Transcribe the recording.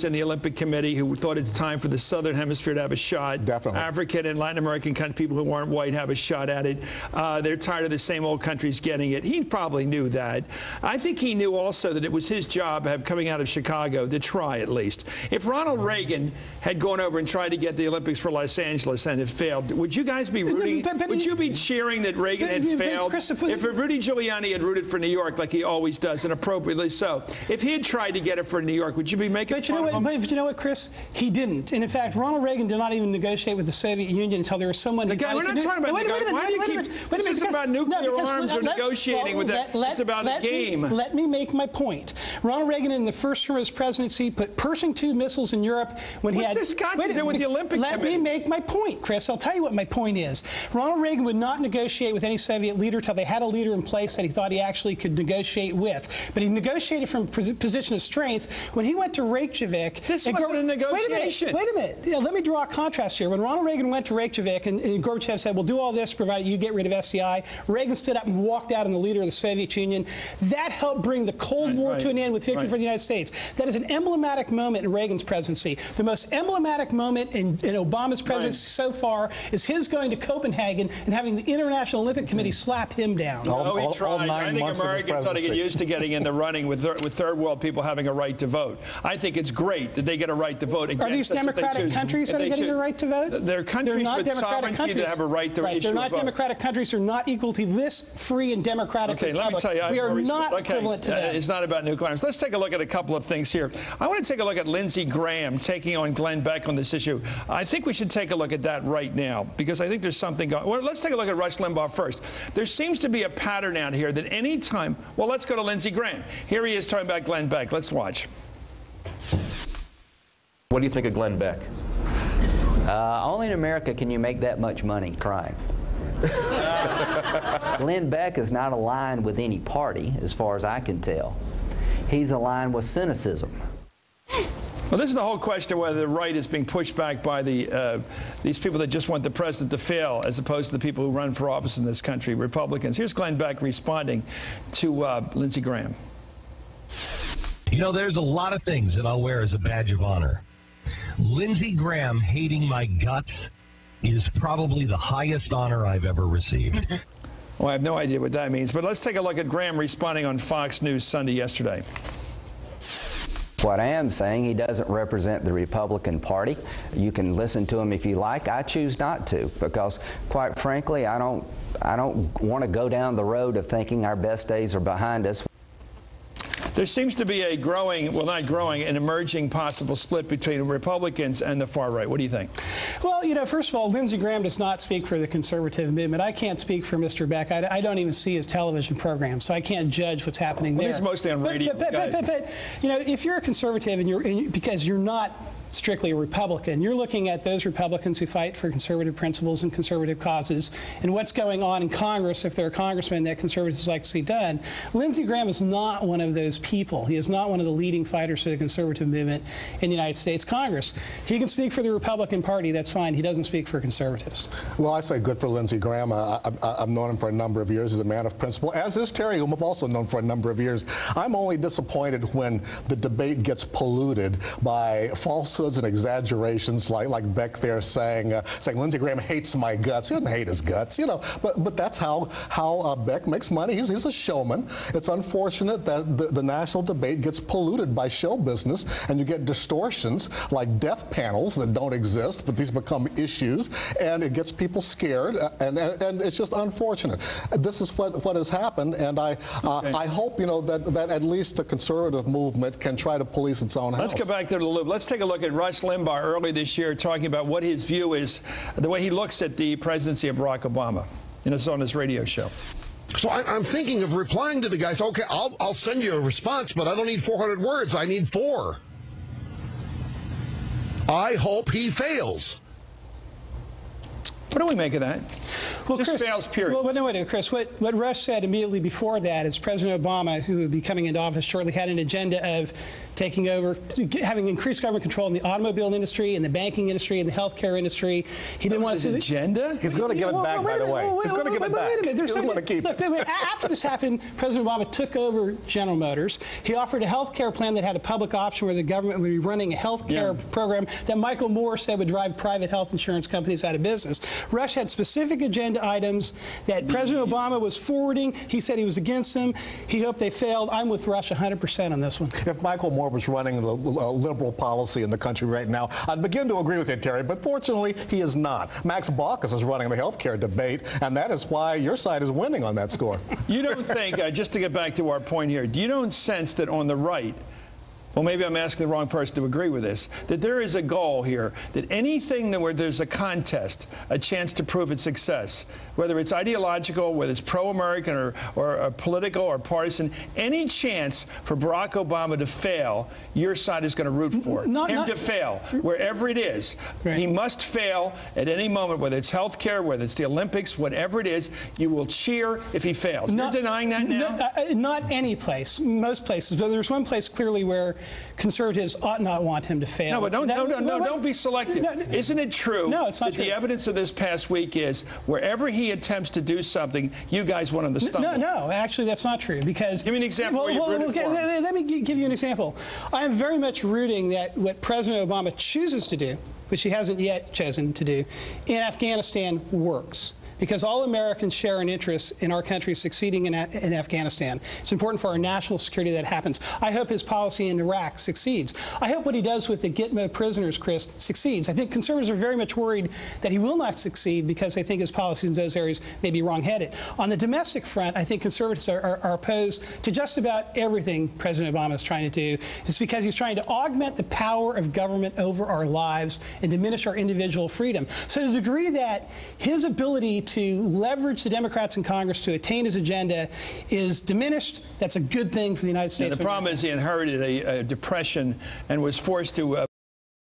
in the Olympic Committee who thought it's time for the Southern Hemisphere to have a shot. Definitely. African and Latin American people who aren't white have a shot at it. They're tired of the same old countries getting it. He probably knew that. I think he knew also that it was his job coming out of Chicago to try at least. If Ronald Reagan had gone over and tried to get the Olympics for Los Angeles and it failed, would you guys be rooting? Would you be cheering that Reagan had failed? If Rudy Giuliani had rooted for New York like he always does, and appropriately so, if he had tried to get it for New York, would you be making fun of him? But you know what, Chris? He didn't. And in fact, Ronald Reagan did not even negotiate with the Soviet Union until there was someone. We're not talking about negotiating. This isn't about nuclear arms or negotiating with that. It's about a game. Let me make my point. Ronald Reagan, in the first term of his presidency, put Pershing II missiles in Europe when he had. What's this got to do with the Olympic Committee? Let me make my point, Chris. I'll tell you what my point is. Ronald Reagan would not negotiate with any Soviet leader until they had a leader in place that he thought he actually could negotiate with. But he negotiated from a position of strength. When he went to Reykjavik, this wasn't a negotiation. Wait a minute. Yeah, let me draw a contrast here. When Ronald Reagan went to Reykjavik and Gorbachev said, "We'll do all this provided you get rid of SCI," Reagan stood up and walked out on the leader of the Soviet Union. That helped bring the Cold War to an end with victory for the United States. That is an emblematic moment in Reagan's presidency. The most emblematic moment in Obama's presidency so far is his going to Copenhagen and having the International Olympic Committee slap him down. He tried. I think Americans ought to get used to getting in the running with third world people having a right to vote. I think it's great that they get a right to vote. Are these democratic countries that are getting a right to vote? They're countries with sovereignty that have a right to issue a vote. They're not democratic countries. They're not equal to this free and democratic republic. Let me tell you, we are not equivalent to that. It's not about nuclear arms. Let's take a look at a couple of things here. I want to take a look at Lindsey Graham taking on Glenn Beck on this issue. I think we should take a look at that right now because I think there's something going on. Well, let's take a look at Rush Limbaugh first. There seems to be a pattern out here that any time, well, let's go to Lindsey Graham. Here he is talking about Glenn Beck. Let's watch. What do you think of Glenn Beck? Only in America can you make that much money crying. Glenn Beck is not aligned with any party, as far as I can tell. He's aligned with cynicism. Well, this is the whole question of whether the right is being pushed back by these people that just want the president to fail, as opposed to the people who run for office in this country, Republicans. Here's Glenn Beck responding to Lindsey Graham. You know, there's a lot of things that I'll wear as a badge of honor. Lindsey Graham hating my guts is probably the highest honor I've ever received. Well, I have no idea what that means, but let's take a look at Graham responding on Fox News Sunday yesterday. What I am saying, he doesn't represent the Republican Party. You can listen to him if you like. I choose not to because, quite frankly, I don't want to go down the road of thinking our best days are behind us. There seems to be a growing, well, not growing, an emerging possible split between Republicans and the far right. What do you think? Well, you know, first of all, Lindsey Graham does not speak for the conservative movement. I can't speak for Mr. Beck. I don't even see his television program, so I can't judge what's happening there. He's mostly on radio. But you know, if you're a conservative because you're not strictly a Republican, you're looking at those Republicans who fight for conservative principles and conservative causes and what's going on in Congress if there are congressmen that conservatives like to see done. Lindsey Graham is not one of those people. He is not one of the leading fighters for the conservative movement in the United States Congress. He can speak for the Republican Party, that's fine. He doesn't speak for conservatives. Well, I say good for Lindsey Graham. I've known him for a number of years. He's a man of principle, as is Terry, whom I've also known for a number of years. I'm only disappointed when the debate gets polluted by falsehoods and exaggerations like Beck there saying Lindsey Graham hates my guts. He doesn't hate his guts, you know, but that's how Beck makes money. He's a showman. It's unfortunate that the national debate gets polluted by show business and you get distortions like death panels that don't exist, but these become issues, and it gets people scared, and it's just unfortunate. This is what has happened, and I hope, you know, that at least the conservative movement can try to police its own house. Let's go back to the loop. Let's take a look at Rush Limbaugh early this year talking about what his view is, the way he looks at the presidency of Barack Obama. And it's on his radio show. So I'm thinking of replying to the guys. Okay, I'll send you a response, but I don't need 400 words. I need 4. I hope he fails. What do we make of that? Well, just Chris, fails, period. Well, no, wait, Chris, what Rush said immediately before that is President Obama, who would be coming into office shortly, had an agenda of taking over, having increased government control in the automobile industry, in the banking industry, in the healthcare industry. He didn't want to see his agenda. He's going to give it back, by the way. He's going to give it back. Wait a minute. He's going to keep it. Look, after this happened, President Obama took over General Motors. He offered a health care plan that had a public option where the government would be running a health care program that Michael Moore said would drive private health insurance companies out of business. Rush had specific agenda items that President Obama was forwarding. He said he was against them. He hoped they failed. I'm with Rush 100% on this one. If Michael Moore was running the liberal policy in the country right now, I'd begin to agree with you, Terry, but fortunately, he is not. Max Baucus is running the health care debate, and that is why your side is winning on that score. You don't think, just to get back to our point here, you don't sense that on the right, well, maybe I'm asking the wrong person to agree with this, that there is a goal here, that anything where there's a contest, a chance to prove its success, whether it's ideological, whether it's pro-American or political or partisan, any chance for Barack Obama to fail, your side is going to root for it. To fail, wherever it is. Right. He must fail at any moment, whether it's health care, whether it's the Olympics, whatever it is, you will cheer if he fails. You're denying that now? Not any place, most places, but there's one place clearly where conservatives ought not want him to fail. No, but don't be selective. Isn't it true it's not that true. The evidence of this past week is wherever he attempts to do something, you guys want him to stumble? No, actually that's not true, because... Give me an example where you rooted for him. Let me give you an example. I am very much rooting that what President Obama chooses to do, which he hasn't yet chosen to do, in Afghanistan works. Because all Americans share an interest in our country succeeding in Afghanistan. It's important for our national security that happens. I hope his policy in Iraq succeeds. I hope what he does with the Gitmo prisoners, Chris, succeeds. I think conservatives are very much worried that he will not succeed because they think his policies in those areas may be wrong-headed. On the domestic front, I think conservatives are opposed to just about everything President Obama is trying to do. It's because he's trying to augment the power of government over our lives and diminish our individual freedom. So to the degree that his ability to leverage the Democrats in Congress to attain his agenda is diminished, that's a good thing for the United States. And the problem is he inherited a depression and was forced to